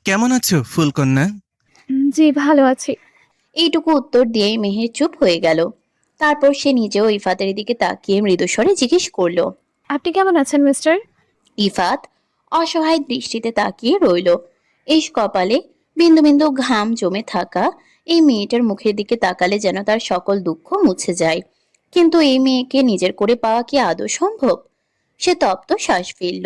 কেমন আছো ফুলকন্যা? জি, ভালো আছি। এইটুকু উত্তর দিয়েই মেহের চুপ হয়ে গেল। তারপর সে নিজেও ইফাতের দিকে তাকিয়ে মৃদুস্বরে জিজ্ঞেস করলো। আপনি কেমন আছেন মিস্টার? ইফাত অসহায় দৃষ্টিতে তাকিয়ে রইল। এই কপালে বিন্দু বিন্দু ঘাম জমে থাকা এই মেয়েটার মুখের দিকে তাকালে যেন তার সকল দুঃখ মুছে যায়। কিন্তু এই মেয়েকে নিজের করে পাওয়া কি আদৌ সম্ভব? সে তপ্ত শ্বাস ফেলল।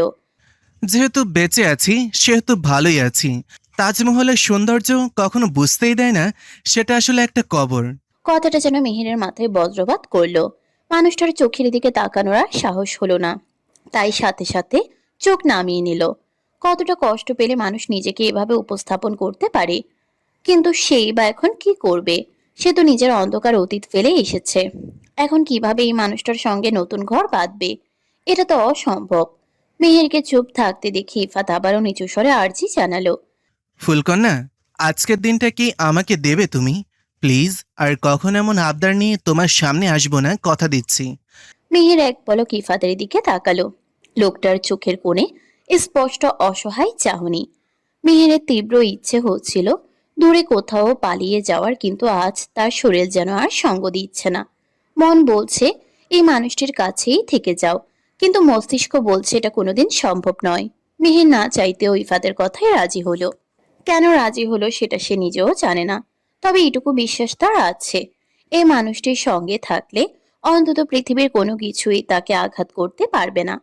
যেহেতু বেঁচে আছি সেহেতু ভালোই আছি। তাজমহলের সৌন্দর্য কখনো বুঝতেই দেয় না সেটা আসলে একটা কবর। কথাটা যেন মেহেরের মাথায় বজ্রপাত করলো। মানুষটার চোখের দিকে তাকানোর আর সাহস হলো না, তাই সাথে সাথে চোখ নামিয়ে নিল। কতটা কষ্ট পেলে মানুষ নিজেকে এভাবে উপস্থাপন করতে পারে? কিন্তু সেই বা এখন কি করবে? সে তো নিজের অন্ধকার অতীত ফেলে এসেছে। এখন কিভাবে এই মানুষটার সঙ্গে নতুন ঘর বাঁধবে? এটা তো অসম্ভব। মেহেরকে চুপ থাকতে দেখে ইফাত আবারও নিচু স্বরে আর্জি জানালো। ফুলকন্যা, আজকের দিনটা কি আমাকে দেবে তুমি? প্লিজ, আর কখন এমন আবদার নিয়ে তোমার সামনে আসবো না, কথা দিচ্ছি। মেহের এক পলক ইফাতের দিকে তাকালো। লোকটার চোখের কোণে স্পষ্ট অসহায় চাহনি। মেহেরের তীব্র ইচ্ছে হচ্ছিল দূরে কোথাও পালিয়ে যাওয়ার, কিন্তু আজ তার শরীর যেন আর সঙ্গ দিচ্ছে না। মন বলছে এই মানুষটির কাছেই থেকে যাও, কিন্তু মস্তিষ্ক বলছে এটা কোনোদিন সম্ভব নয়। মেহের না চাইতেও ইফাতের কথায় রাজি হলো। কেন রাজি হলো সেটা সে নিজেও জানে না, তবে এটুকু বিশ্বাস তার আছে, এই মানুষটির সঙ্গে থাকলে অন্তত পৃথিবীর কোনো কিছুই তাকে আঘাত করতে পারবে না।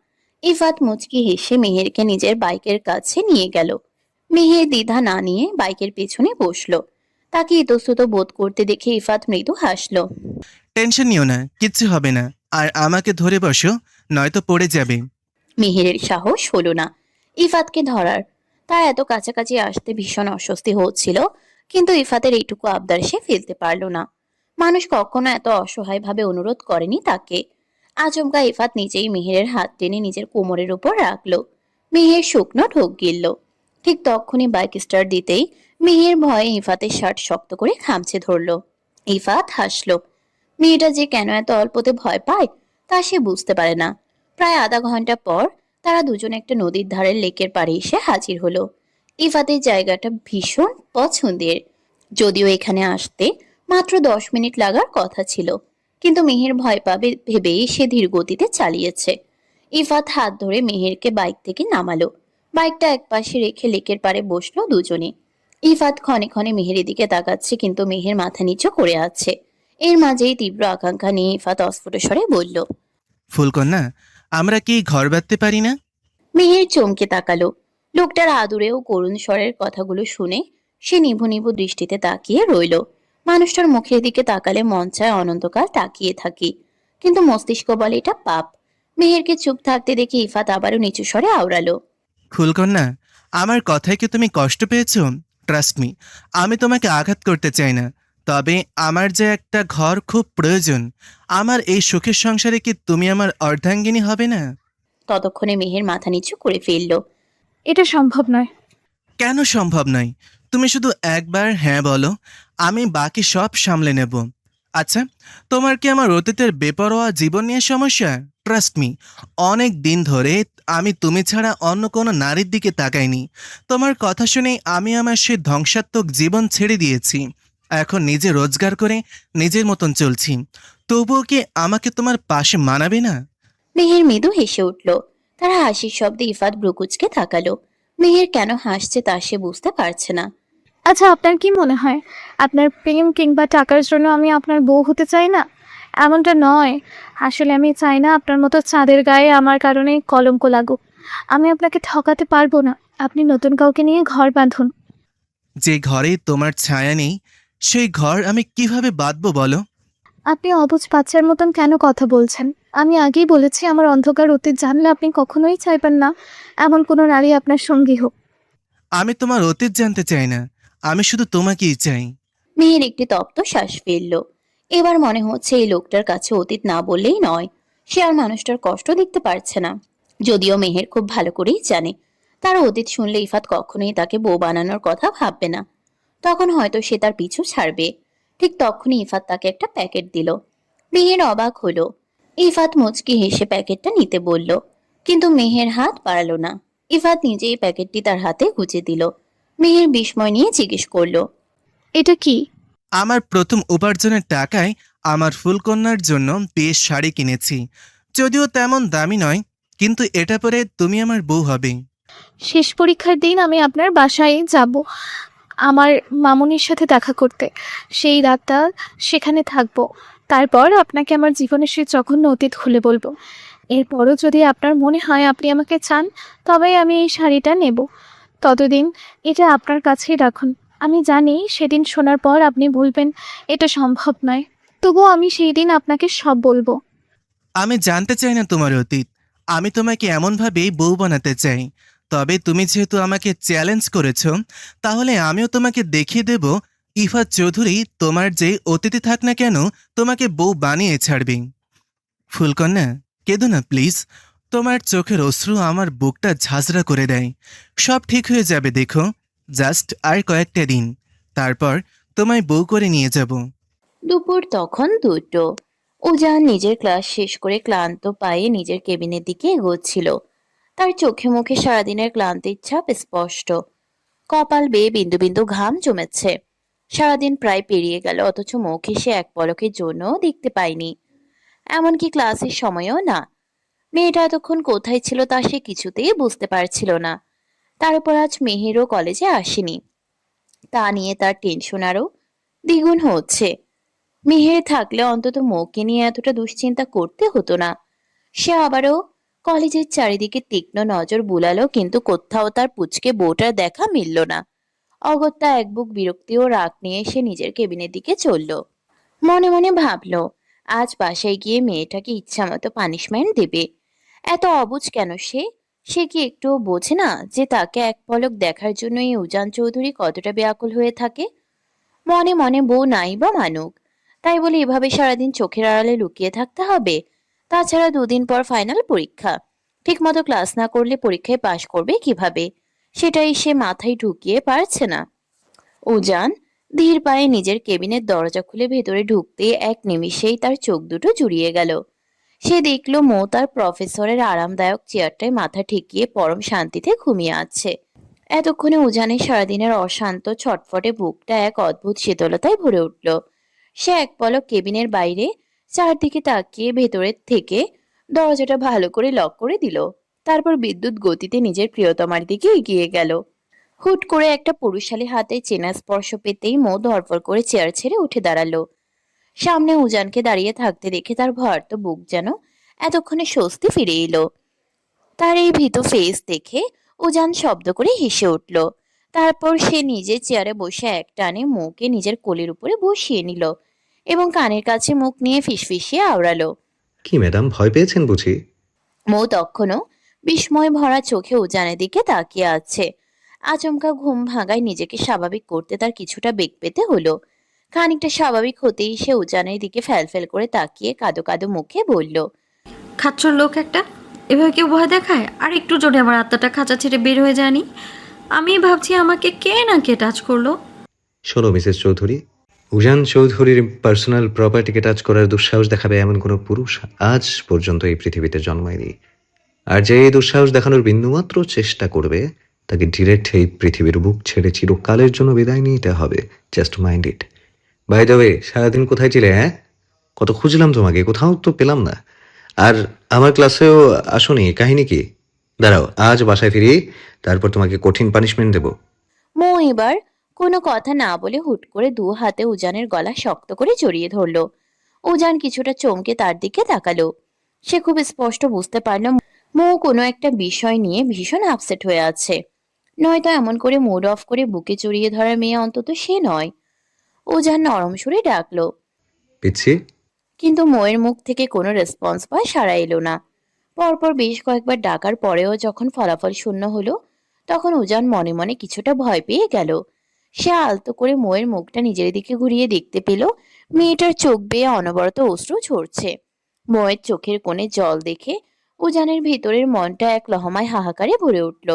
ইফাত মুচকি হেসে মেহেরকে নিজের বাইকের কাছে নিয়ে গেল। মেহের দ্বিধা না নিয়ে বাইকের পেছনে বসলো। তাকে ইতস্তত বোধ করতে দেখে ইফাত মৃদু হাসলো। টেনশন নিও না, কিচ্ছু হবে না। আর আমাকে ধরে বসো, নয়তো পড়ে যাবে। মেহেরের সাহস হলো না ইফাতকে ধরার। তার এত কাছাকাছি আসতে ভীষণ অস্বস্তি হচ্ছিল, কিন্তু ইফাতের এইটুকু আবদার সে ফেলতে পারল না। মানুষ কখনো এত অসহায় ভাবে অনুরোধ করেনি তাকে। আচমকা ইফাত নিজেই মেহেরের হাত টেনে নিজের কোমরের উপর রাখলো। মেহের শুকনো ঢোক গিলল। ঠিক তখনই বাইক স্টার্ট দিতেই মেহের ভয়ে ইফাতের শার্ট শক্ত করে খামচে ধরলো। ইফাত হাসলো। মেয়েটা যে কেন এত অল্পতে ভয় পায় তা সে বুঝতে পারে না। প্রায় আধা ঘন্টা পর তারা দুজন একটা নদীর ধারের লেকের পাড়ে এসে হাজির হলো। ইফাতের জায়গাটা ভীষণ পছন্দের, যদিও এখানে আসতে মাত্র 10 মিনিট লাগার কথা ছিল, কিন্তু মেহের ভয় পাবে ভেবেই সে ধীর গতিতে চালিয়েছে। ইফাত হাত ধরে মেহেরকে বাইক থেকে নামালো। বাইকটা একপাশে রেখে লেকের পাড়ে বসলো দুজনে। ইফাত ক্ষণে ক্ষণে মেহেরের দিকে তাকাচ্ছে, কিন্তু মেহের মাথা নিচু করে আছে। এর মাঝেই তীব্র আকাঙ্ক্ষা নিয়ে ইফাত অস্ফুট স্বরে বলল। ফুলকন্যা, আমরা কি ঘর বাঁধতে পারি না? মেহের চমকে তাকালো। লোকটার আদুরে ও করুণ স্বরের কথাগুলো শুনে সে নিভু নিভু দৃষ্টিতে তাকিয়ে রইল। মানুষটার মুখের দিকে তাকালে মন চায় অনন্তকাল তাকিয়ে থাকি, কিন্তু মস্তিষ্ক বলে এটা পাপ। মেহেরকে চুপ থাকতে দেখে ইফাত আবারও নিচু স্বরে আওড়ালো। ফুলকন্যা, আমার কথায় কি তুমি কষ্ট পেয়েছো? ট্রাস্ট মি, আমি তোমাকে আঘাত করতে চাই না। তবে আমার যে একটা ঘর খুব প্রয়োজন। আমার এই সুখের সংসারে কি তুমি আমার অর্ধাঙ্গিনী হবে না? ততক্ষণে মেহের মাথা নিচু করে ফেলল। এটা সম্ভব নয়। কেন সম্ভব নয়? তুমি শুধু একবার হ্যাঁ বলো, আমি বাকি সব সামলে নেব। আচ্ছা, তোমার কি আমার অতীতের বেপরোয়া জীবন নিয়ে সমস্যা? ট্রাস্ট মি, অনেক দিন ধরে আমি তুমি ছাড়া অন্য কোনো নারীর দিকে তাকাইনি। তোমার কথা শুনেই আমি আমার সেই ধ্বংসাত্মক জীবন ছেড়ে দিয়েছি। এখন নিজে রোজগার করে নিজের মতন চলছি। তবুও কি আমাকে তোমার পাশে মানাবে না? মেহের মৃদু হেসে উঠল। তার হাসির শব্দে ইফাত ব্রুকুচকে তাকালো। মেহের কেন হাসছে তা সে বুঝতে পারছে না। আচ্ছা, আপনার কি মনে হয় আপনার প্রেম কিংবা টাকার জন্য আমি আপনার বউ হতে চাই না? এমনটা নয়। আসলে আমি চাই না আপনার মতো চাঁদের গায়ে আমার কারণে কলঙ্ক লাগুক। আমি আপনাকে ঠকাতে পারবো না। আপনি নতুন কাউকে নিয়ে ঘর বাঁধুন। যে ঘরে তোমার ছায়া নেই, সেই ঘর আমি কিভাবে বাঁধবো বলো? আপনি অবুঝ বাচ্চার মতন কেন কথা বলছেন? আমি আগেই বলেছি আমার অন্ধকার অতীত জানলে আপনি কখনোই চাইবেন না এমন কোনো নারী আপনার সঙ্গী হোক। আমি তোমার অতীত জানতে চাই না, আমি শুধু তোমাকেই চাই। মেহের একটি তপ্ত শ্বাস ফেলল। এবার মনে হচ্ছে এই লোকটার কাছে অতীত না বললেই নয়। সে আর মানুষটার কষ্ট দেখতে পারছে না। যদিও মেহের খুব ভালো করেই জানে তার অতীত শুনলে ইফাত কখনোই তাকে বউ বানানোর কথা ভাববে না। তখন হয়তো সে তার পিছু ছাড়বে। ঠিক তখনই ইফাত তাকে একটা প্যাকেট দিল। মেহের অবাক হলো। ইফাত মুচকি হেসে প্যাকেটটা নিতে বলল, কিন্তু মেহের হাত বাড়ালো না। ইফাত নিজেই প্যাকেটটি তার হাতে গুজে দিল। মেহের বিস্ময় নিয়ে জিজ্ঞেস করলো, এটা কি? আমার প্রথম উপার্জনের টাকায় আমার ফুলকন্যার জন্য বেশ শাড়ি কিনেছি। যদিও তেমন দামি নয়, কিন্তু এটা পরে তুমি আমার বউ হবে। শেষ পরীক্ষার দিন আমি আপনার বাসায় যাব আমার মামুনির সাথে দেখা করতে। সেই রাতটা সেখানে থাকবো। তারপর আপনাকে আমার জীবনের সেই জঘন্য অতীত খুলে বলবো। এরপরও যদি আপনার মনে হয় আপনি আমাকে চান, তবে আমি এই শাড়িটা নেব। ততদিন এটা আপনার কাছেই রাখুন। আমি জানি সেদিন শোনার পর আপনি বলবেন এটা সম্ভব নয়, তবুও আমি সেই দিন আপনাকে সব বলবো। আমি জানতে চাই না তোমার অতীত। আমি তোমাকে এমনভাবেই বউ বানাতে চাই। তবে তুমি যেহেতু আমাকে চ্যালেঞ্জ করেছ, তাহলে আমিও তোমাকে দেখিয়ে দেব ইফাত চৌধুরী তোমার যে অতিথি থাক না কেন তোমাকে বউ বানিয়ে ছাড়বে। ফুলকন্যা, কেঁদো না প্লিজ। তোমার চোখের অশ্রু আমার বুকটা ঝাঁঝরা করে দেয়। সব ঠিক হয়ে যাবে দেখো। জাস্ট আর কয়েকটা দিন, তারপর তোমায় বউ করে নিয়ে যাব। দুপুর তখন 2টো। উজান নিজের ক্লাস শেষ করে ক্লান্ত পায়ে নিজের কেবিনের দিকে এগোচ্ছিল। তার চোখে মুখে সারাদিনের ক্লান্তির ছাপ স্পষ্ট। কপাল বেয়ে বিন্দু বিন্দু ঘাম জমেছে। সারাদিন প্রায় পেরিয়ে গেল, অথচ মুখে সে এক পলকের জন্যও দেখতে পায়নি। এমনকি ক্লাসের সময়ও না। মেয়েটা এতক্ষণ কোথায় ছিল তা সে কিছুতেই বুঝতে পারছিল না। তার উপর আজ মেহেরও কলেজে আসেনি। তা নিয়ে তার টেনশন আরো দ্বিগুণ হচ্ছে। মেহের থাকলে অন্তত মৌকে নিয়ে এতটা দুশ্চিন্তা করতে হতো না। সে আবারও কলেজের চারিদিকে তীক্ষ্ণ নজর বুলালো, কিন্তু কোথাও তার পুচকে বউটার দেখা মিলল না। অগত্যা এক বুক বিরক্তি ও রাগ নিয়ে সে নিজের কেবিনের দিকে চলল। মনে মনে ভাবলো, আজ বাসায় গিয়ে মেয়েটাকে ইচ্ছামতো পানিশমেন্ট দেবে। এত অবুঝ কেন সে? সে কি একটুও বোঝে না যে তাকে এক পলক দেখার জন্য এই উজান চৌধুরী কতটা ব্যাকুল হয়ে থাকে? মনে মনে বউ নাই বা মানুক, তাই বলে এভাবে সারাদিন চোখের আড়ালে লুকিয়ে থাকতে হবে? তাছাড়া 2 দিন পর ফাইনাল পরীক্ষা। ঠিকমতো ক্লাস না করলে পরীক্ষায় পাশ করবে কিভাবে? সেটাই সে মাথায় ঢুকিয়ে পারছে না। উজান ধীর পায়ে নিজের কেবিনের দরজা খুলে ভেতরে ঢুকতে এক নিমিষেই তার চোখ দুটো জুড়িয়ে গেল। সে দেখল মৌ তার প্রফেসরের আরামদায়ক চেয়ারটায় মাথা ঠেকিয়ে পরম শান্তিতে ঘুমিয়ে আছে। এতক্ষণে উজানের সারাদিনের অশান্ত ছটফটে বুকটা এক অদ্ভুত শীতলতায় ভরে উঠল। সে এক পলক কেবিনের বাইরে চারদিকে তাকিয়ে ভেতরের থেকে দরজাটা ভালো করে লক করে দিল। তারপর বিদ্যুৎ গতিতে নিজের প্রিয়তমার দিকে এগিয়ে গেল। হুট করে একটা পুরুষালী হাতে চেনা স্পর্শ পেতেই মৌ ধরফর করে চেয়ার ছেড়ে উঠে দাঁড়ালো। সামনে উজানকে দাঁড়িয়ে থাকতে দেখে তার ভয়ার্ত বুক যেন এতক্ষণে স্বস্তি ফিরে এলো। তার এই ভীত ফেস দেখে উজান শব্দ করে হেসে উঠল। তারপর সে নিজের চেয়ারে বসে এক টানে মৌকে নিজের কোলের উপরে বসিয়ে নিল এবং কানের কাছে মুখ নিয়ে ফিসফিসিয়ে আওড়ালো। কি ম্যাডাম, ভয় পেয়েছেন বুঝি? মৌ তখনও বিস্ময় ভরা চোখে উজানের দিকে তাকিয়ে আছে। আচমকা ঘুম ভাঙায় নিজেকে স্বাভাবিক করতে তার কিছুটা বেগ পেতে হলো। খানিকটা স্বাভাবিক হতেই সে উজানের দিকে ফ্যালফ্যাল করে তাকিয়ে কাদো কাদো মুখে বলল, খাচ্চর লোক একটা, এভাবে কেউ ভয় দেখায়? আর একটু জোরে আমার আত্মাটা খাঁচা ছেড়ে বের হয়ে যায়নি। আমি ভাবছি আমাকে কে না কে টাচ করলো। শোনো মিসেস চৌধুরী, উজান চৌধুরীর পার্সোনাল প্রপার্টিকে টাচ করার দুঃসাহস দেখাবে এমন কোনো পুরুষ আজ পর্যন্ত এই পৃথিবীতে জন্মায়নি। আর যে এই দুঃসাহস দেখানোর বিন্দুমাত্র চেষ্টা করবে, তাকে ডিরেক্ট এই পৃথিবীর বুক ছেড়ে চিরকালের জন্য বিদায় নিতে হবে। Just mind it. By the way, সারাদিন কোথায় ছিলে? কত খুঁজলাম তোমাকে, কোথাও তো পেলাম না। আর আমার ক্লাসেও আসোনি, কাহিনী কি? দাঁড়াও, আজ বাসায় ফিরি, তারপর তোমাকে কঠিন পানিশমেন্ট দেবো। মৌ এবার কোনো কথা না বলে হুট করে 2 হাতে উজানের গলা শক্ত করে জড়িয়ে ধরলো। উজান কিছুটা চমকে তার দিকে তাকালো। সে খুব স্পষ্ট বুঝতে পারল মৌ কোনো একটা বিষয় নিয়ে ভীষণ আপসেট হয়ে আছে। নয়তো এমন করে মুড অফ করে বুকে জড়িয়ে ধরা মেয়ে অন্তত সে নয়। উজান নরম সুরে ডাকলো, পিচ্ছি। কিন্তু মৌয়ের মুখ থেকে কোনো রেসপন্স বা সাড়া এলো না। পরপর বেশ কয়েকবার ডাকার পরেও যখন ফলাফল শূন্য হলো, তখন উজান মনে মনে কিছুটা ভয় পেয়ে গেল। সে আলতো করে মৌয়ের মুখটা নিজের দিকে ঘুরিয়ে দেখতে পেল মেয়েটার চোখ বেয়ে অনবরত অশ্রু ঝরছে। মৌয়ের চোখের কোণে জল দেখে উজানের ভেতরের মনটা এক লহমায় হাহাকারে ভরে উঠল।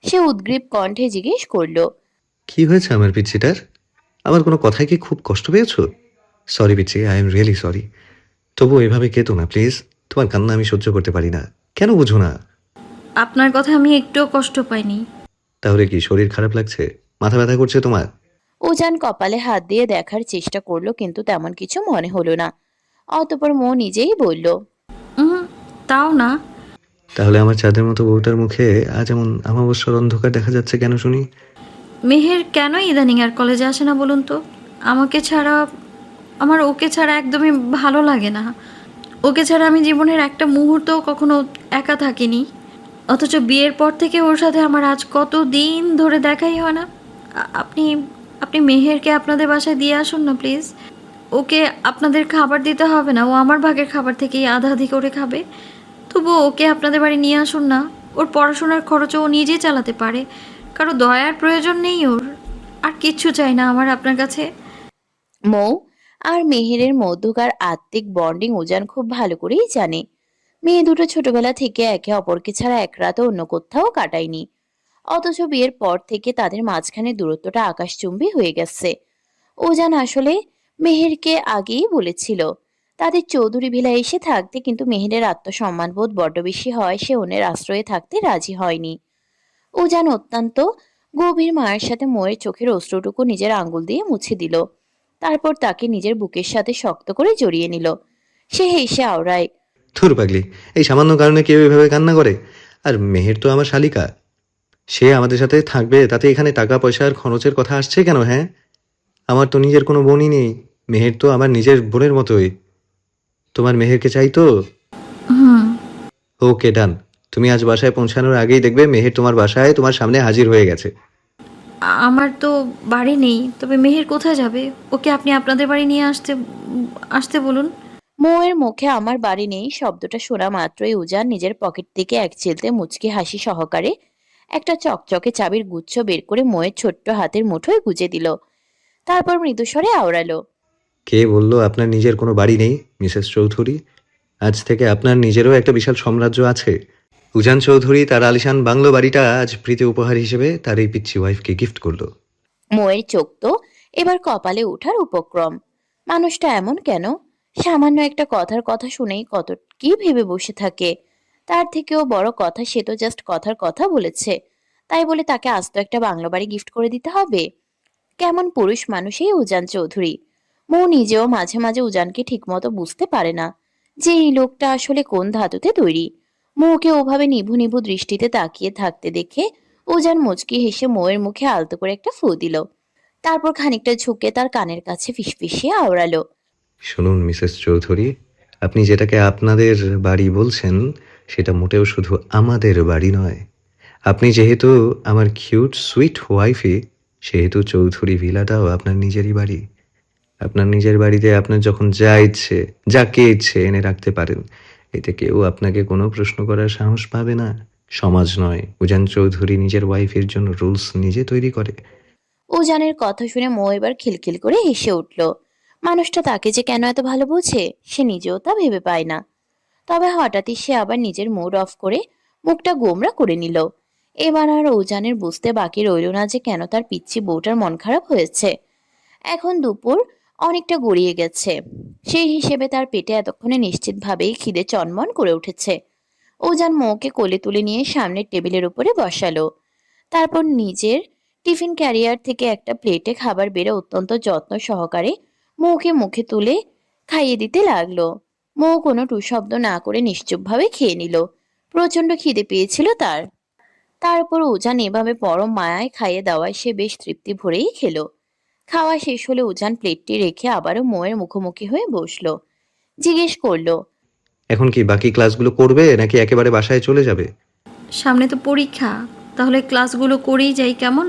সে উদ্গ্রীব কণ্ঠে জিজ্ঞেস করলো, কি হয়েছে আমার পিচ্ছিটার? আমার কোনো কথায় কি খুব কষ্ট পেয়েছো? সরি পিচ্ছি, আই এম রিয়েলি সরি। তবু এভাবে কেতো না প্লিজ। তোমার কান্না আমি সহ্য করতে পারি না। কেন বুঝো না? আপনার কথা আমি একটুও কষ্ট পাইনি। তাহলে কি শরীর খারাপ লাগছে? মাথা ব্যথা করছে তোমার? উজান কপালে হাত দিয়ে দেখার চেষ্টা করলো, কিন্তু তেমন কিছু মনে হলো না। অতঃপর মৌ নিজেই বলল, উম, তাও না। তাহলে আমার চাঁদের মতো বউটার মুখে আজ এমন অমাবস্যার অন্ধকার দেখা যাচ্ছে কেন শুনি? মেহের কেন ইদানিং আর কলেজে আসে না বলুন তো? আমাকে ছাড়া, আমার ওকে ছাড়া একদমই ভালো লাগে না। ওকে ছাড়া আমি জীবনের একটা মুহূর্ত কখনো একা থাকিনি। অথচ বিয়ের পর থেকে ওর সাথে আমার আজ কত দিন ধরে দেখাই হয় না। আপনি আপনি মেহেরকে আপনাদের বাসায় দিয়ে আসুন না প্লিজ। ওকে আপনাদের খাবার দিতে হবে না, ও আমার ভাগের খাবার থেকেই আধা আধি করে খাবে। তবুও ওকে আপনাদের বাড়ি নিয়ে আসুন না। ওর পড়াশোনার খরচও ও নিজেই চালাতে পারে। কারো দয়ার প্রয়োজন নেই ওর। আর কিচ্ছু চাই না আমার আপনার কাছে। মৌ আর মেহেরের মধ্যকার আত্মিক বন্ডিং উজান খুব ভালো করেই জানে। মেয়ে দুটো ছোটবেলা থেকে একে অপরকে ছাড়া এক রাতও অন্য কোথাও কাটায়নি। অথচ বিয়ের পর থেকে তাদের মাঝখানে দূরত্বটা আকাশচুম্বী হয়ে গেছে। উজান আসলে মেহেরকে আগেই বলেছিল তাদের চৌধুরী ভিলা এসে থাকতে, কিন্তু মেহেরের আত্মসম্মানবোধ বড্ড বেশি হয়, সে অন্যের আশ্রয়ে থাকতে রাজি হয়নি। উজান অত্যন্ত গভীর মায়ের সাথে ময়ের চোখের অশ্রুটুকু নিজের আঙ্গুল দিয়ে মুছে দিল। তারপর তাকে নিজের বুকের সাথে শক্ত করে জড়িয়ে নিল। সে হেসে আওড়ায়, ধুর পাগলি, এই সামান্য কারণে কেউ এভাবে কান্না করে? আর মেহের তো আমার শালিকা, সে আমাদের সাথে থাকবে, তাতে এখানে টাকা পয়সার খরচের কথা আসছে কেন? হ্যাঁ, আমার তো নিজের কোনো বোনই নেই। মেহের তো আমার নিজের বোনের মতোই। তোমার মেহেরকে চাই তো? হুম। ওকে, ডান। তুমি আজ বাসায় পৌঁছানোর আগেই দেখবে মেহের তোমার বাসায় তোমার সামনে হাজির হয়ে গেছে। আমার তো বাড়ি নেই, তবে মেহের কোথায় যাবে? ওকে আপনি আপনাদের বাড়ি নিয়ে আসতে বলুন। মৌয়ের মুখে আমার বাড়ি নেই শব্দটা শোনা মাত্রই উজান নিজের পকেট থেকে এক চিলতে মুচকি হাসি সহকারে একটা চকচকে চাবির গুচ্ছ বের করে মৌয়ের ছোট্ট হাতের মুঠোয় গুজে দিল। তারপর মৃদুস্বরে আওড়ালো, কে বলল আপনার নিজের কোনো বাড়ি নেই, মিসেস চৌধুরী? আজ থেকে আপনার নিজেরও একটা বিশাল সাম্রাজ্য আছে। উজান চৌধুরী তার আলিশান বাংলো বাড়িটা আজ প্রীতি উপহার হিসেবে তার এই পিচ্ছি ওয়াইফকে গিফট করলো। মৌয়ের চোখ তো এবার কপালে ওঠার উপক্রম। মানুষটা এমন কেন? সামান্য একটা কথার কথা শুনেই কত কি ভেবে বসে থাকে। তার থেকেও বড় কথা, সে তো জাস্ট কথার কথা বলেছে, তাই বলে তাকে আস্ত একটা বাংলো বাড়ি গিফট করে দিতে হবে? কেমন পুরুষ মানুষ এই উজান চৌধুরী! মৌ নিজেও মাঝে মাঝে উজানকে ঠিকমতো বুঝতে পারে না যে এই লোকটা আসলে কোন ধাতুতে তৈরি। মৌকে ওভাবে নিভু নিভু দৃষ্টিতে তাকিয়ে থাকতে দেখে উজান মুচকি হেসে মৌয়ের মুখে আলতো করে একটা ফু দিল। তারপর খানিকটা ঝুঁকে তার কানের কাছে ফিসফিসিয়ে আওড়ালো, শুনুন মিসেস চৌধুরী, আপনি যেটাকে আপনাদের বাড়ি বলছেন সেটা মোটেও শুধু আমাদের বাড়ি নয়। আপনি যেহেতু আমার কিউট সুইট ওয়াইফই, সেহেতু চৌধুরী ভিলাটাও আপনার নিজেরই বাড়ি। আপনার নিজের বাড়িতে আপনার যখন যা ইচ্ছে, যাকে ইচ্ছে এনে রাখতে পারেন। এতে কেউ আপনাকে কোনো প্রশ্ন করার সাহস পাবে না। সমাজ নয়, উজান চৌধুরী নিজের ওয়াইফের জন্য রুলস নিজে তৈরি করে। উজানের কথা শুনে মৌ এবার খিলখিল করে হেসে উঠল। মানুষটা তাকে যে কেন এত ভালো বোঝে সে নিজেও তা ভেবে পায় না। তবে হঠাৎই সে আবার নিজের মুড অফ করে মুখটা গোমড়া করে নিল। এবার আর উজানের বুঝতে বাকি রইল না যে কেন তার পিচ্চি বউটার মন খারাপ হয়েছে। এখন দুপুর অনেকটা গড়িয়ে গেছে, সেই হিসেবে তার পেটে এতক্ষণে নিশ্চিতভাবেই খিদে চনমন করে উঠেছে। উজান মৌকে কোলে তুলে নিয়ে সামনের টেবিলের উপরে বসালো। তারপর নিজের টিফিন ক্যারিয়ার থেকে একটা প্লেটে খাবার বেড়ে অত্যন্ত যত্ন সহকারে মৌকে মুখে তুলে খাইয়ে দিতে লাগলো। মৌ কোনো টু শব্দ না করে নিশ্চুপভাবে খেয়ে নিল। প্রচন্ড খিদে পেয়েছিল তার। তার উপর উজান এভাবে পরম মায়ায় খাইয়ে দেওয়ায় সে বেশ তৃপ্তি ভরেই খেলো। খাওয়া শেষ হলে উজান প্লেটটি রেখে আবারও মৌয়ের মুখোমুখি হয়ে বসলো। জিজ্ঞেস করলো, এখন কি বাকি ক্লাসগুলো করবে নাকি একেবারে বাসায় চলে যাবে? সামনে তো পরীক্ষা, তাহলে ক্লাসগুলো করেই যাই কেমন?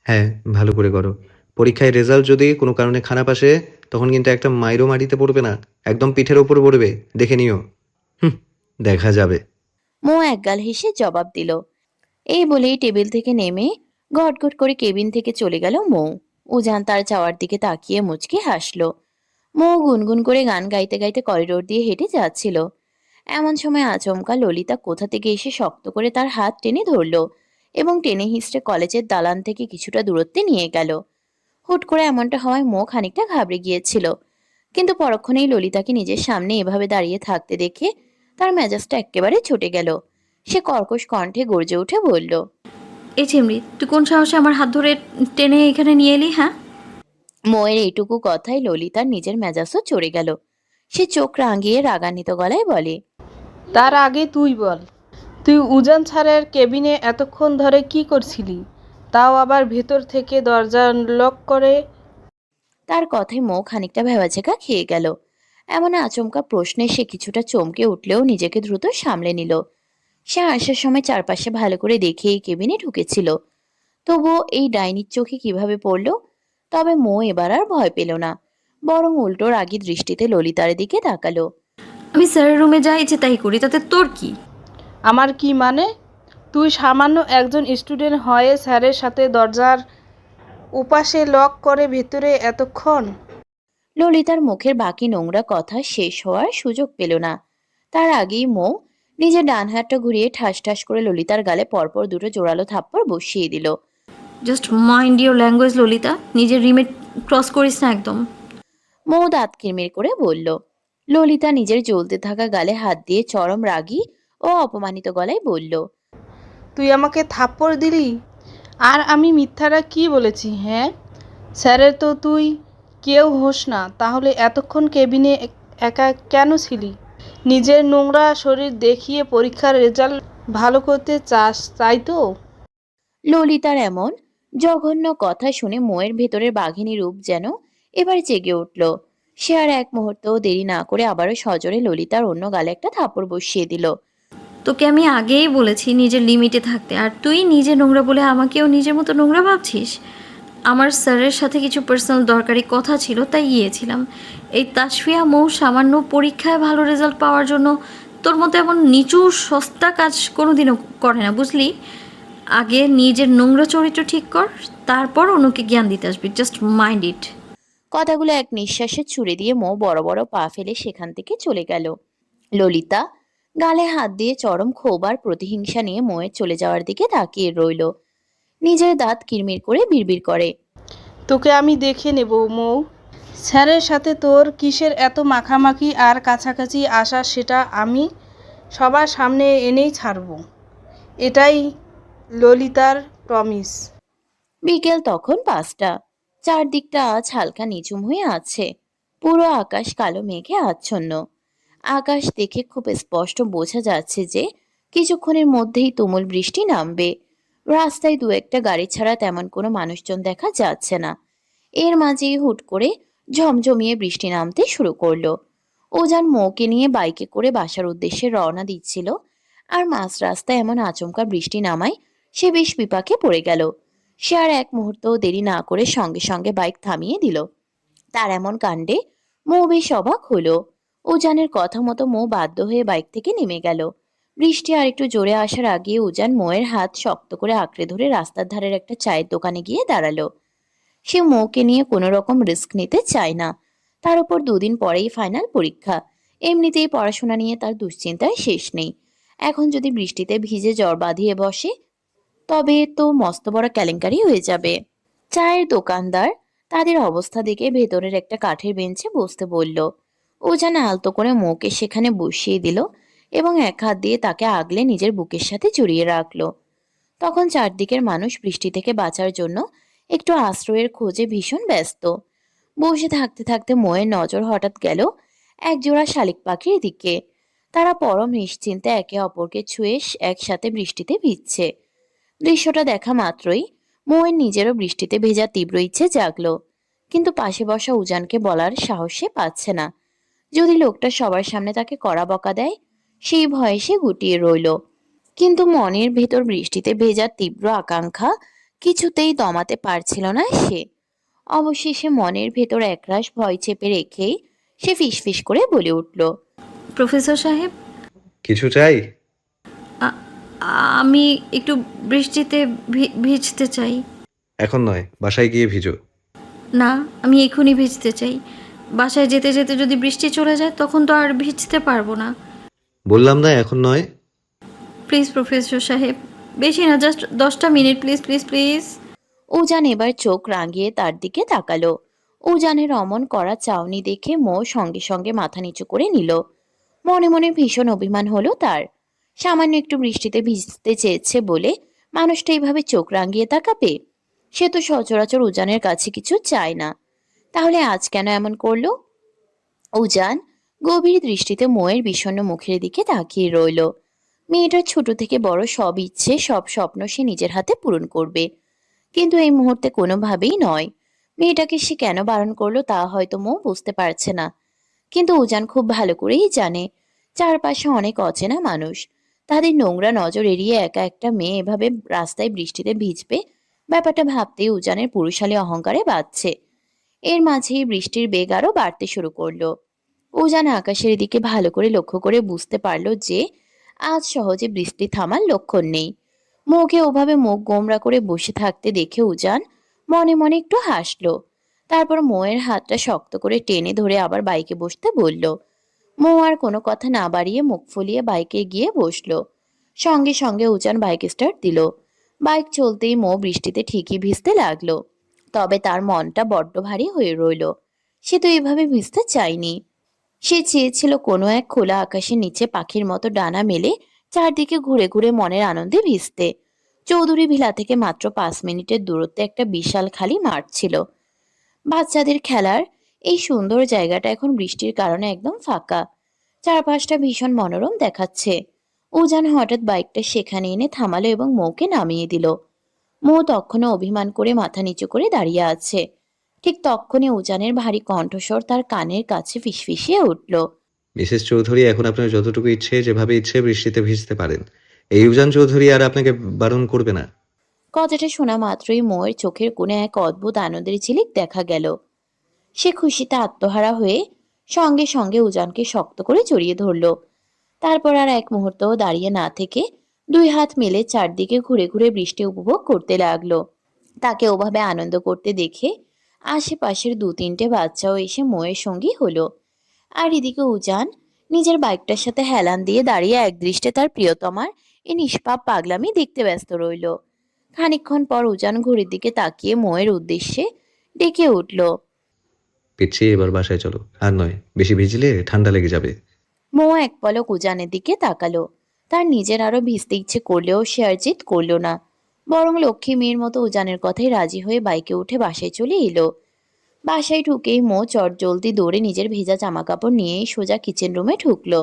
হ্যাঁ, ভালো করে করো। পরীক্ষায় রেজাল্ট যদি কোনো কারণে খারাপ আসে, তখন কিন্তু একটা মাইরও মাটিতে পড়বে না, একদম পিঠের ওপর পড়বে, দেখে নিও। হুম, দেখা যাবে। মৌ একগাল হেসে জবাব দিল। এই বলেই টেবিল থেকে নেমে গটগট করে কেবিন থেকে চলে গেল মৌ। উজান তার যাওয়ার দিকে তাকিয়ে মুচকি হাসলো। মৌ গুনগুন করে গান গাইতে গাইতে করিডোর দিয়ে হেঁটে যাচ্ছিল। এমন সময় আচমকা ললিতা কোথা থেকে এসে শক্ত করে তার হাত টেনে ধরলো এবং টেনে হিঁচড়ে কলেজের দালান থেকে কিছুটা দূরত্বে নিয়ে গেল। হুট করে এমনটা হওয়ায় মৌ খানিকটা ঘাবড়ে গিয়েছিল। কিন্তু পরক্ষণেই ললিতাকে নিজের সামনে এভাবে দাঁড়িয়ে থাকতে দেখে তার মেজাজটা একেবারে ছুটে গেল। সে কর্কশ কণ্ঠে গর্জে উঠে বলল, এই চিমড়ি, তুই কোন সাহসে আমার হাত ধরে টেনে এখানে নিয়ে এলি? হ্যাঁ, মোয়ের এইটুকু কথায় ললিতার নিজের মেজাজও চড়ে গেল। সে চোখ রাঙিয়ে রাগান্বিত গলায় বলে, তার আগে তুই বল, তুই উজান স্যারের কেবিনে এতক্ষণ ধরে কি করছিলি? তাও আবার ভেতর থেকে দরজা লক করে। তার কথায় মৌ খানিকটা ভেবাচেকা খেয়ে গেল। এমন আচমকা প্রশ্নে সে কিছুটা চমকে উঠলেও নিজেকে দ্রুত সামলে নিল। সে আসার সময় চারপাশে ভালো করে দেখে এই কেবিনে ঢুকেছিল। তবুও এই ডাইনির চোখে কিভাবে পড়ল? তবে মৌ এবার আর ভয় পেল না, বরং উল্টো রাগী দৃষ্টিতে ললিতার দিকে তাকালো। আমি স্যারের রুমে যাই ইচ্ছে তাই করি, তাতে তোর কি? আমার কি মানে? তুই সামান্য একজন স্টুডেন্ট হয়ে স্যারের সাথে দরজার উপাশে লক করে ভেতরে এতক্ষণ? ললিতার মুখের বাকি নোংরা কথা শেষ হওয়ার সুযোগ পেল না। তার আগেই মৌ নিজের ডান হাতটা ঘুরিয়ে ঠাস ঠাস করে ললিতার গালে পরপর দুটো জোরালো থাপ্পড় বসিয়ে দিল। Just mind your language Lalita, নিজের লিমিট ক্রস করিস না একদম। মৌ দাঁত কিরমির করে বলল। ললিতা নিজের জ্বলতে থাকা গালে হাত দিয়ে চরম রাগী ও অপমানিত গলায় বলল, তুই আমাকে থাপ্পড় দিলি? আর আমি মিথ্যাটা কি বলেছি? হ্যাঁ, স্যারের তো তুই কেউ হোস না, তাহলে এতক্ষণ কেবিনে একা কেন ছিলি? নিজের নোংরা শরীর দেখিয়ে পরীক্ষার রেজাল্ট ভালো করতে চাস, তাই তো? ললিতার এমন জঘন্য কথা শুনে মোয়ের ভেতরের বাঘিনী রূপ যেন এবার জেগে উঠল। সে আর এক মুহূর্তও দেরি না করে আবারও সজোরে ললিতার অন্য গালে একটা থাপড় বসিয়ে দিল। তোকে আমি আগেই বলেছি নিজের লিমিটে থাকতে, আর তুই নিজে নোংরা বলে আমাকেও নিজের মতো নোংরা ভাবছিস। আমার স্যারের সাথে কিছু পার্সোনাল দরকারি কথা ছিল, তাই গিয়েছিলাম। এই তাসফিয়া মৌ সামান্য পরীক্ষায় ভালো রেজাল্ট পাওয়ার জন্য তোর মতো এমন নিচু সস্তা কাজ কোনোদিনও করে না, বুঝলি? আগে নিজের নোংরা চরিত্র ঠিক কর, তারপর অন্যকে জ্ঞান দিতে আসবি। জাস্ট মাইন্ড ইট। কথাগুলো এক নিঃশ্বাসে ছুড়ে দিয়ে মৌ বড় বড় পা ফেলে সেখান থেকে চলে গেল। ললিতা গালে হাত দিয়ে চরম ক্ষোভ আর প্রতিহিংসা নিয়ে মোয়ের চলে যাওয়ার দিকে তাকিয়ে রইল। নিজের দাঁত কিরমির করে বিড়বিড় করে, তোকে আমি দেখে নেব মৌ। স্যারের সাথে তোর কিসের এত মাখামাখি আর কাছাকাছি আসা সেটা আমি সবার সামনে এনেই ছাড়ব। এটাই ললিতার প্রমিস। বিকেল তখন 5টা। চারদিকটা আজ হালকা নিঝুম হয়ে আছে। পুরো আকাশ কালো মেঘে আচ্ছন্ন। আকাশ দেখে খুব স্পষ্ট বোঝা যাচ্ছে যে কিছুক্ষণের মধ্যেই তুমুল বৃষ্টি নামবে। রাস্তায় দু একটা গাড়ি ছাড়া তেমন কোনো মানুষজন দেখা যাচ্ছে না। এর মাঝেই হুট করে ঝমঝমিয়ে বৃষ্টি নামতে শুরু করলো। ওজান মৌকে নিয়ে বাইকে করে বাসার উদ্দেশ্যে রওনা দিচ্ছিল, আর মাঝ রাস্তায় এমন আচমকা বৃষ্টি নামায় সে বেশ বিপাকে পড়ে গেল। সে আর এক মুহূর্তও দেরি না করে সঙ্গে সঙ্গে বাইক থামিয়ে দিল। তার এমন কাণ্ডে মৌ বেশ অবাক হলো। উজানের কথা মতো মৌ বাধ্য হয়ে বাইক থেকে নেমে গেল। বৃষ্টি আর একটু জোরে আসার আগে উজান মৌয়ের হাত শক্ত করে আঁকড়ে ধরে রাস্তার ধারের একটা চায়ের দোকানে গিয়ে দাঁড়ালো। সে মৌকে নিয়ে কোনো রকম রিস্ক নিতে চায় না। তার উপর 2 দিন পরেই ফাইনাল পরীক্ষা। এমনিতেই পড়াশোনা নিয়ে তার দুশ্চিন্তায় শেষ নেই। এখন যদি বৃষ্টিতে ভিজে জ্বর বাঁধিয়ে বসে তবে তো মস্ত বড় কেলেঙ্কারি হয়ে যাবে। চায়ের দোকানদার তাদের অবস্থা দেখে ভেতরের একটা কাঠের বেঞ্চে বসতে বলল। ও যেন আলতো করে মৌকে সেখানে বসিয়ে দিল এবং এক হাত দিয়ে তাকে আগলে নিজের বুকের সাথে জড়িয়ে রাখলো। তখন চারদিকের মানুষ বৃষ্টি থেকে বাঁচার জন্য একটু আশ্রয়ের খোঁজে ভীষণ ব্যস্ত। বসে থাকতে থাকতে মোয়ের নজর হঠাৎ গেল একজোড়া শালিক পাখির দিকে। তারা পরম নিশ্চিন্তে একে অপরকে ছুঁয়ে একসাথে বৃষ্টিতে ভিজছে। দৃশ্যটা দেখা মাত্রই মোয়ের নিজেরও বৃষ্টিতে ভেজার তীব্র ইচ্ছে জাগলো, কিন্তু পাশে বসা উজানকে বলার সাহস সে পাচ্ছে না। যদি লোকটা সবার সামনে তাকে কড়া বকা দেয়, সেই ভয়ে সে গুটিয়ে রইল। কিন্তু মনের ভেতর বৃষ্টিতে ভেজার তীব্র আকাঙ্ক্ষা কিছুতেই দমাতে পারছিল না সে। অবশেষে মনের ভেতর একরাশ ভয় চেপে রেখেই সে ফিসফিস করে বলে উঠল, প্রফেসর সাহেব, কিছু চাই? আ- আমি একটু বৃষ্টিতে ভিজতে চাই। এখন নয়, বাসায় গিয়ে ভিজো। না, আমি এখনই ভিজতে চাই। বাসায় যেতে যেতে যদি বৃষ্টি চলে যায় তখন তো আর ভিজতে পারবো না। বললাম না এখন নয়। প্লিজ প্রফেসর সাহেব, বেশি না, জাস্ট 10টা মিনিট, প্লিজ প্লিজ প্লিজ। উজান এবার চোখ রাঙিয়ে তার দিকে তাকালো। উজানের অমন করা চাউনি দেখে মো সঙ্গে সঙ্গে মাথা নিচু করে নিল। মনে মনে ভীষণ অভিমান হলো তার। সামান্য একটু বৃষ্টিতে ভিজতে চেয়েছে বলে মানুষটা এইভাবে চোখ রাঙিয়ে তাকাবে? সে তো সচরাচর উজানের কাছে কিছু চায় না, তাহলে আজ কেন এমন করলো? উজান গভীর দৃষ্টিতে মোয়ের বিষণ্ণ মুখের দিকে তাকিয়ে রইল। মেয়েটার ছোট থেকে বড় সব ইচ্ছে, সব স্বপ্ন সে নিজের হাতে পূরণ করবে, কিন্তু এই মুহূর্তে কোনোভাবেই নয়। মেয়েটাকে সে কেন বারণ করলো তা হয়তো মো বুঝতে পারছে না, কিন্তু উজান খুব ভালো করেই জানে চারপাশে অনেক অচেনা মানুষ। তাদের নোংরা নজর এড়িয়ে একা একটা মেয়ে এভাবে রাস্তায় বৃষ্টিতে ভিজবে, ব্যাপারটা ভাবতেই উজানের পুরুষালী অহংকারে বাজছে। এর মাঝেই বৃষ্টির বেগ আরো বাড়তে শুরু করলো। উজান আকাশের দিকে ভালো করে লক্ষ্য করে বুঝতে পারলো যে আজ সহজে বৃষ্টি থামার লক্ষণ নেই। মুখে ওভাবে মুখ গোমরা করে বসে থাকতে দেখে উজান মনে মনে একটু হাসলো। তারপর মোয়ের হাতটা শক্ত করে টেনে ধরে আবার বাইকে বসতে বলল। মো আর কোনো কথা না বাড়িয়ে মুখ ফুলিয়ে বাইকে গিয়ে বসলো। সঙ্গে সঙ্গে উজান বাইক স্টার্ট দিল। বাইক চলতেই মো বৃষ্টিতে ঠিকই ভিজতে লাগলো, তবে তার মনটা বড্ড ভারী হয়ে রইল। সে তো এভাবে ভিজতে চায়নি। সে চেয়েছিল কোনো এক খোলা আকাশের নিচে পাখির মতো ডানা মেলে চারদিকে ঘুরে ঘুরে মনের আনন্দে ভিজতে। চৌধুরী ভিলা থেকে মাত্র 5 মিনিটের দূরত্বে একটা বিশাল খালি মাঠ ছিল। বাচ্চাদের খেলার এই সুন্দর জায়গাটা এখন বৃষ্টির কারণে একদম ফাঁকা। চারপাশটা ভীষণ মনোরম দেখাচ্ছে। উজান হঠাৎ বাইকটা সেখানে এনে থামালো এবং মৌকে নামিয়ে দিল। মৌ তখনও অভিমান করে মাথা নিচু করে দাঁড়িয়ে আছে। ঠিক তখনই উজানের ভারী কণ্ঠস্বর তার কানের কাছে ফিসফিসিয়ে উঠল। মিসেস চৌধুরী, এখন আপনার যতটুকু ইচ্ছে যেভাবে ইচ্ছে বৃষ্টিতে ভিজতে পারেন। এই উজান চৌধুরী আর আপনাকে বারণ করবে না। কথাটা শোনা মাত্রই মৌয়ের চোখের কোণে এক অদ্ভুত আনন্দের ঝিলিক দেখা গেল। সে খুশিতে আত্মহারা হয়ে সঙ্গে সঙ্গে উজানকে শক্ত করে জড়িয়ে ধরল। তারপর আর এক মুহূর্তও দাঁড়িয়ে না থেকে 2 হাত মেলে চারদিকে ঘুরে ঘুরে বৃষ্টি উপভোগ করতে লাগলো। তাকে ওভাবে আনন্দ করতে দেখে আশেপাশের 2-3টে বাচ্চাও এসে মৌয়ের সঙ্গী হলো। আর এদিকে উজান নিজের বাইকটার সাথে হেলান দিয়ে দাঁড়িয়ে একদৃষ্টে তার প্রিয়তমার এই নিষ্পাপ পাগলামি দেখতে ব্যস্ত রইল। খানিকক্ষণ পর উজান ঘড়ির দিকে তাকিয়ে মৌয়ের উদ্দেশ্যে ডেকে উঠল। পিচ্ছি, এবার বাসায় চলো। আর নয়, বেশি ভিজলে ঠান্ডা লেগে যাবে। মৌ এক পলক উজানের দিকে তাকালো। তার নিজের আরো ভিজতে ইচ্ছে করলেও সে আর জিদ করল না, বরং লক্ষ্মী মেয়ের মতো উজানের কথায় রাজি হয়ে বাইকে উঠে বাসায় চলে এলো। বাসায় ঢুকেই মৌ চটজলদি দৌড়ে নিজের ভেজা জামা কাপড় নিয়েই সোজা কিচেন রুমে ঢুকলো।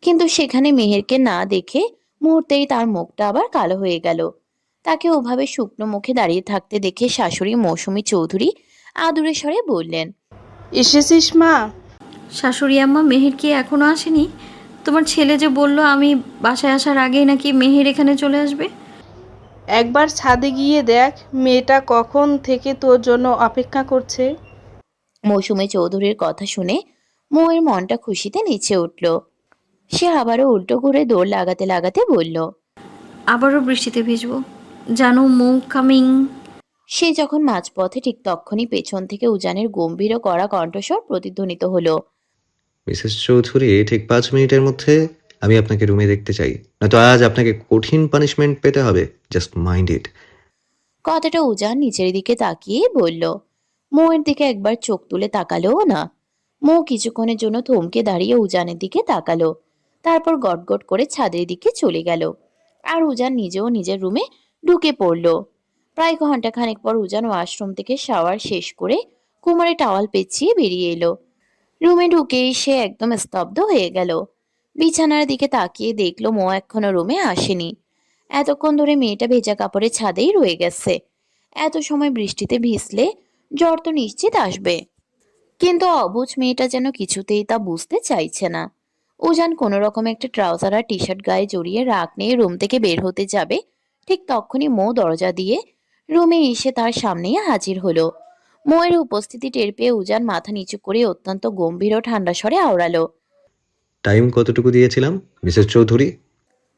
কিন্তু সেখানে মেহেরকে না দেখে মুহূর্তেই তার মুখটা আবার কালো হয়ে গেল। তাকে ওভাবে শুকনো মুখে দাঁড়িয়ে থাকতে দেখে শাশুড়ি মৌসুমী চৌধুরী আদুরে স্বরে বললেন, এসেছিস মা? শাশুড়ি আম্মা, মেহের কি এখনো আসেনি? তোমার ছেলে যে বলল আমি বাসায় আসার আগেই নাকি মেহের এখানে চলে আসবে। একবার ছাদে গিয়ে দেখ মেয়েটা কখন থেকে তোর জন্য অপেক্ষা করছে। মৌসুমী চৌধুরীর কথা শুনে মৌয়ের মনটা খুশিতে নেচে উঠল। সে আবারও উল্টো ঘুরে দৌড় লাগাতে লাগাতে বলল, আবারও বৃষ্টিতে ভিজবো, জানো মৌ কামিং। সে যখন মাঝপথে ঠিক তখনই পেছন থেকে উজানের গম্ভীর ও কড়া কণ্ঠস্বর প্রতিধ্বনিত হলো। মিসেস চৌধুরী, ঠিক 5 মিনিটের মধ্যে আমি আপনাকে রুমে দেখতে চাই, নয়তো আজ আপনাকে কঠিন পানিশমেন্ট পেতে হবে। জাস্ট মাইন্ড ইট। কথাটা উজান নিচের দিকে তাকিয়ে বলল। মৌয়ের দিকে একবার চোখ তুলে তাকালোও না। মৌ কিছুক্ষণের জন্য থমকে দাঁড়িয়ে উজানের দিকে তাকালো, তারপর গটগট করে ছাদের দিকে চলে গেল। আর উজান নিজেও নিজের রুমে ঢুকে পড়ল। প্রায় ঘন্টাখানেক পর উজান ওয়াশরুম থেকে শাওয়ার শেষ করে কোমরে টাওয়াল পেঁচিয়ে বেরিয়ে এলো। রুমে ঢুকেই সে একদম স্তব্ধ হয়ে গেল। বিছানার দিকে তাকিয়ে দেখলো মৌ এখনো রুমে আসেনি। এতক্ষণ ধরে মেয়েটা ভেজা কাপড়ে ছাদেই রয়ে গেছে। এত সময় বৃষ্টিতে ভিজলে জ্বর তো নিশ্চিত আসবে, কিন্তু অবুঝ মেয়েটা যেন কিছুতেই তা বুঝতে চাইছে না। উজান কোনো রকম একটা ট্রাউজার আর টি শার্ট গায়ে জড়িয়ে রাগ নিয়ে রুম থেকে বের হতে যাবে, ঠিক তখনই মৌ দরজা দিয়ে রুমে এসে তার সামনেই হাজির হলো। মৌয়ের উপস্থিতি টের পেয়ে উজান মাথা নিচু করে অত্যন্ত গম্ভীর ও ঠান্ডা স্বরে আওড়ালো, টাইম কতটুকু দিয়েছিলাম মিসেস চৌধুরী?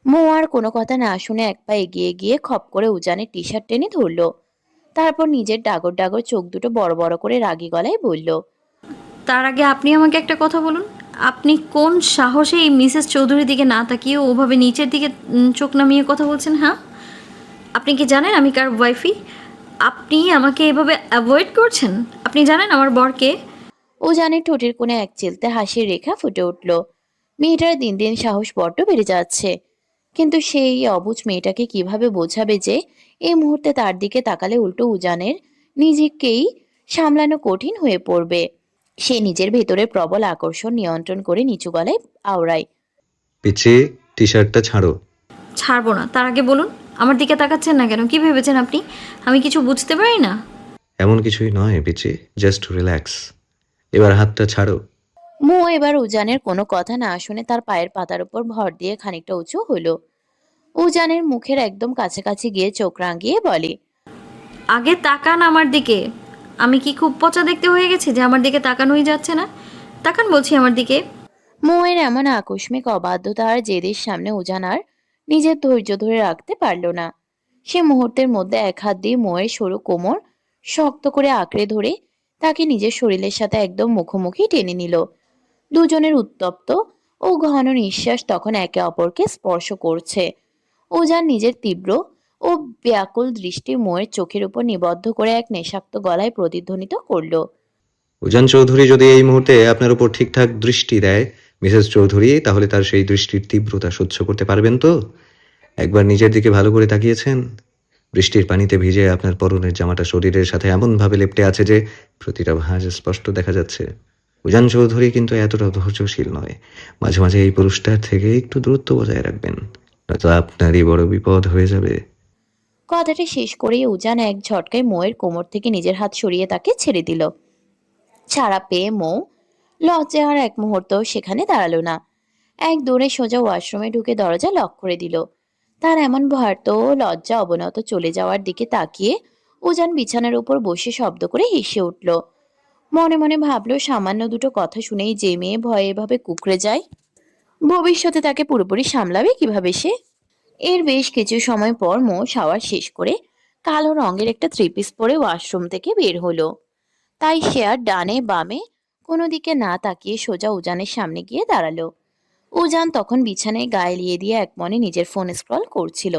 মৌ আর কোনো কথা না শুনে এক পা এগিয়ে গিয়ে খপ করে উজানের টি শার্ট টেনে ধরলো। তারপর নিজের ডাগর ডাগর চোখ দুটো বড় বড় করে রাগী গলায় বলল, তার আগে আপনি আমাকে একটা কথা বলুন, আপনি কোন সাহসে এই মিসেস চৌধুরীর দিকে না তাকিয়ে ওভাবে নিচের দিকে চোখ নামিয়ে কথা বলছেন? হ্যাঁ, আপনি কি জানেন আমি কার ওয়াইফি? আপনি আমাকে এভাবে অ্যাভয়েড করছেন? আপনি জানেন আমার বরকে? উজানের ঠোঁটের কোণে এক চিলতে হাসির রেখা ফুটে উঠল। মেয়েটার দিন দিন সাহস বড্ড বেড়ে যাচ্ছে, কিন্তু সেই অবুঝ মেয়েটাকে কিভাবে বোঝাবে যে এই মুহূর্তে তার দিকে তাকালে উল্টো উজানের নিজেকেই সামলানো কঠিন হয়ে পড়বে। সে নিজের ভেতরের প্রবল আকর্ষণ নিয়ন্ত্রণ করে নিচু গলায় আওড়ায়, পিচ্ছি, টি শার্টটা ছাড়ো। ছাড়বো না। তার আগে বলুন, আমার দিকে তাকাচ্ছেন না কেন? কি ভেবেছেন আপনি আমি কিছু বুঝতে পারি না? এমন কিছুই নয় পিচ্ছি, জাস্ট রিল্যাক্স। এবার হাতটা ছাড়ো। মো এবার উজানের কোনো কথা না শুনে তার পায়ের পাতার উপর ভর দিয়ে খানিকটা উঁচু হলো। উজানের মুখের একদম কাছাকাছি গিয়ে চোখ রাঙিয়ে বলে, আগে তাকান আমার দিকে। আমি কি খুব পচা দেখতে হয়ে গেছি যে আমার দিকে তাকানোই যাচ্ছে না? তাকান বলছি আমার দিকে। মোয়ের এমন আকস্মিক অবাধ্যতা আর জেদের সামনে উজান আর নিজের ধৈর্য ধরে রাখতে পারল না। সে মুহূর্তের মধ্যে এক হাত দিয়ে মোয়ের সরু কোমর শক্ত করে আঁকড়ে ধরে তাকে নিজের শরীরের সাথে একদম মুখোমুখি টেনে নিল। দুজনের উত্তপ্ত ও ঘন নিঃশ্বাস তখন একে অপরকে স্পর্শ করছে। উজান নিজের তীব্র ও ব্যাকুল দৃষ্টি মোয়ের চোখের উপর নিবদ্ধ করে এক নেশাক্ত গলায় প্রতিধ্বনিত করল, উজান চৌধুরী যদি এই মুহূর্তে আপনার উপর ঠিকঠাক দৃষ্টি দেয় মিসেস চৌধুরী, তাহলে তার সেই দৃষ্টির তীব্রতা সহ্য করতে পারবেন তো? একবার নিজের দিকে ভালো করে তাকিয়েছেন? বৃষ্টির পানিতে ভিজে আপনার পরনের জামাটা শরীরের সাথে এমনভাবে লেপ্টে আছে যে প্রতিটা ভাঁজ স্পষ্ট দেখা যাচ্ছে। উজান চৌধুরী কিন্তু এতটা ধৈর্যশীল নয়। মাঝে মাঝে এই পুরুষটার থেকে একটু দূরত্ব বজায় রাখবেন, নয়তো আপনারই বড় বিপদ হয়ে যাবে। কথাটা শেষ করেই উজান এক ঝটকায় মোয়ের কোমর থেকে নিজের হাত সরিয়ে তাকে ছেড়ে দিল। ছাড়া পেয়ে মৌ লজ্জায় আর এক মুহূর্ত সেখানে দাঁড়ালো না। এক দৌড়ে সোজা ওয়াশরুমে ঢুকে দরজা লক করে দিল। তার এমন ভয়ার্ত লজ্জা অবনত চলে যাওয়ার দিকে তাকিয়ে উজান বিছানার উপর বসে শব্দ করে হেসে উঠল। মনে মনে ভাবলো, সামান্য দুটো কথা শুনেই যে মেয়ে ভয়ে এভাবে কুঁকড়ে যায়, ভবিষ্যতে তাকে পুরোপুরি সামলাবে কিভাবে সে। এর বেশ কিছু সময় পর মৌ শাওয়ার শেষ করে কালো রঙের একটা থ্রি পিস পরে ওয়াশরুম থেকে বের হলো। তাই সে আর ডানে বামে কোনো দিকে না তাকিয়ে সোজা উজানের সামনে গিয়ে দাঁড়ালো। উজান তখন বিছানায় গায়ে লিয়ে দিয়ে একমনে নিজের ফোন স্ক্রল করছিল।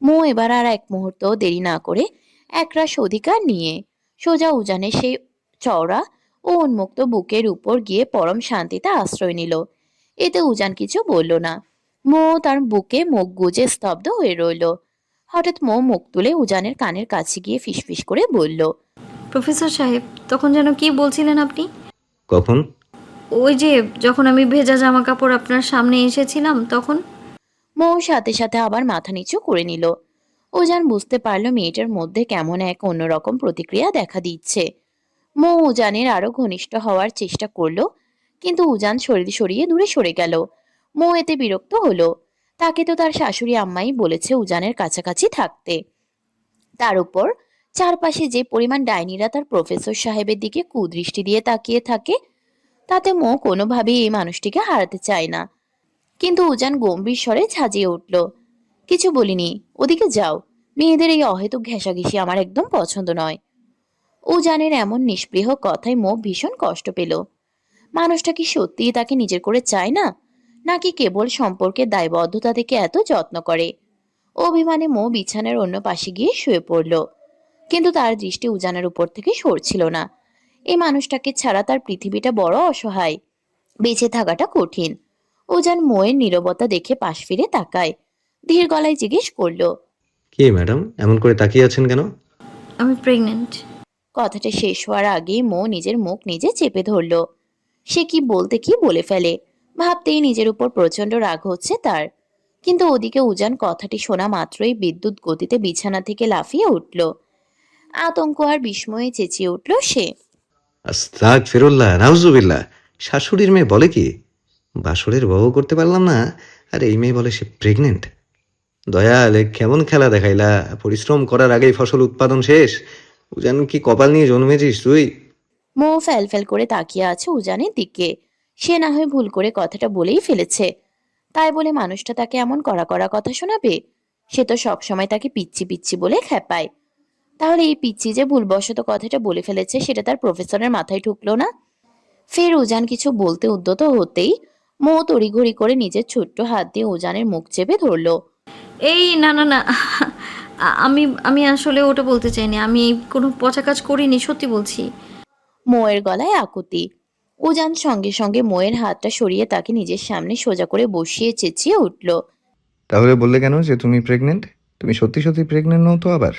মৌ এবার আর এক মুহূর্ত দেরি না করে একরাশ অধিকার নিয়ে সোজা উজানের সেই চওড়া ও উন্মুক্ত বুকের উপর গিয়ে পরম শান্তিতে আশ্রয় নিল। এতে উজান কিছু বলল না। মৌ তার বুকে মুখ গুজে স্তব্ধ হয়ে রইল। হঠাৎ মৌ মুখ তুলে উজানের কানের কাছে গিয়ে ফিসফিস করে বলল, প্রফেসর সাহেব, তখন যেন কি বলছিলেন আপনি? কখন? ওই যে যখন আমি ভেজা জামা কাপড় আপনার সামনে এসেছিলাম তখন। মৌ সাথে সাথে আবার মাথা নিচু করে নিল। উজান বুঝতে পারল মেয়েটার মধ্যে কেমন এক অন্যরকম প্রতিক্রিয়া দেখা দিচ্ছে। মৌ উজানের আরো ঘনিষ্ঠ হওয়ার চেষ্টা করলো, কিন্তু উজান শরীর সরিয়ে দূরে সরে গেল। মৌ এতে বিরক্ত হলো। তাকে তো তার শাশুড়ি আম্মাই বলেছে উজানের কাছাকাছি থাকতে। তার উপর চারপাশে যে পরিমাণ ডাইনিরা তার প্রফেসর সাহেবের দিকে কুদৃষ্টি দিয়ে তাকিয়ে থাকে, তাতে মৌ কোনোভাবেই এই মানুষটিকে হারাতে চায় না। কিন্তু উজান গম্ভীর স্বরে ঝাঁজিয়ে উঠল, কিছু বলিনি, ওদিকে যাও। মেয়েদের এই অহেতুক ঘেঁষাঘেঁষি আমার একদম পছন্দ নয়। উজানের এমন নিষ্পৃহ কথায় মৌ ভীষণ কষ্ট পেল। মানুষটা কি সত্যিই তাকে নিজের করে চায় না, নাকি কেবল সম্পর্কের দায়বদ্ধতা থেকে এত যত্ন করে? অভিমানে মৌ বিছানার অন্য পাশে গিয়ে শুয়ে পড়ল, কিন্তু তার দৃষ্টি উজানের উপর থেকে সরছিল না। এই মানুষটাকে ছাড়া তার পৃথিবীটা বড় অসহায়, বেঁচে থাকাটা কঠিন। উজান মোয়ের নীরবতা দেখে পাশ ফিরে তাকায়, ধীর গলায় জিজ্ঞেস করলো, কি ম্যাডাম, এমন করে তাকিয়ে আছেন কেন? আমি প্রেগনেন্ট। কথাটা শেষ হওয়ার আগেই মৌ নিজের মুখ নিজে চেপে ধরল। সে কি বলতে কি বলে ফেলে, ভাবতেই নিজের উপর প্রচন্ড রাগ হচ্ছে তার। কিন্তু ওদিকে উজান কথাটি শোনা মাত্রই বিদ্যুৎ গতিতে বিছানা থেকে লাফিয়ে উঠল। আতঙ্ক আর বিস্ময়ে চেঁচিয়ে উঠল সে, আস্তাগফিরুল্লাহ, নাউজুবিল্লাহ। শাশুড়ির মেয়ে বলে কি? বাসরের বউ করতে পারলাম না, আর এই মেয়ে বলে সে প্রেগনেন্ট। দয়াল, এ কেমন খেলা দেখাইলা? পরিশ্রম করার আগেই ফসল উৎপাদন শেষ। উজান, কি কপাল নিয়ে জন্মেছিস তুই? মৌ ফ্যাল ফ্যাল করে তাকিয়ে আছে উজানের দিকে। সে না হয় ভুল করে কথাটা বলেই ফেলেছে, তাই বলে মানুষটা তাকে এমন কড়া কড়া কথা শোনাবে? সে তো সবসময় তাকে পিচ্ছি পিচ্ছি বলে খেপায়। তাহলে এই পিচ্ছি যে ভুলবশত কথাটা বলে ফেলেছে সেটা তার প্রফেসরের মাথায় ঢুকলো না? ফের উজান কিছু বলতে উদ্যত হতেই মৌ তড়িঘড়ি করে নিজের ছোট্ট হাত দিয়ে উজানের মুখ চেপে ধরলো। এই না না না, আমি আমি আসলে ওটা বলতে চাইনি, আমি কোনো পচা কাজ করিনি, সত্যি বলছি। মোয়ের গলায় আকুতি। উজান সঙ্গে সঙ্গে মোয়ের হাতটা সরিয়ে তাকে নিজের সামনে সোজা করে বসিয়ে চেঁচিয়ে উঠল। তাহলে বললে কেন যে তুমি প্রেগনেন্ট? তুমি সত্যি সত্যি প্রেগনেন্ট নও তো আবার?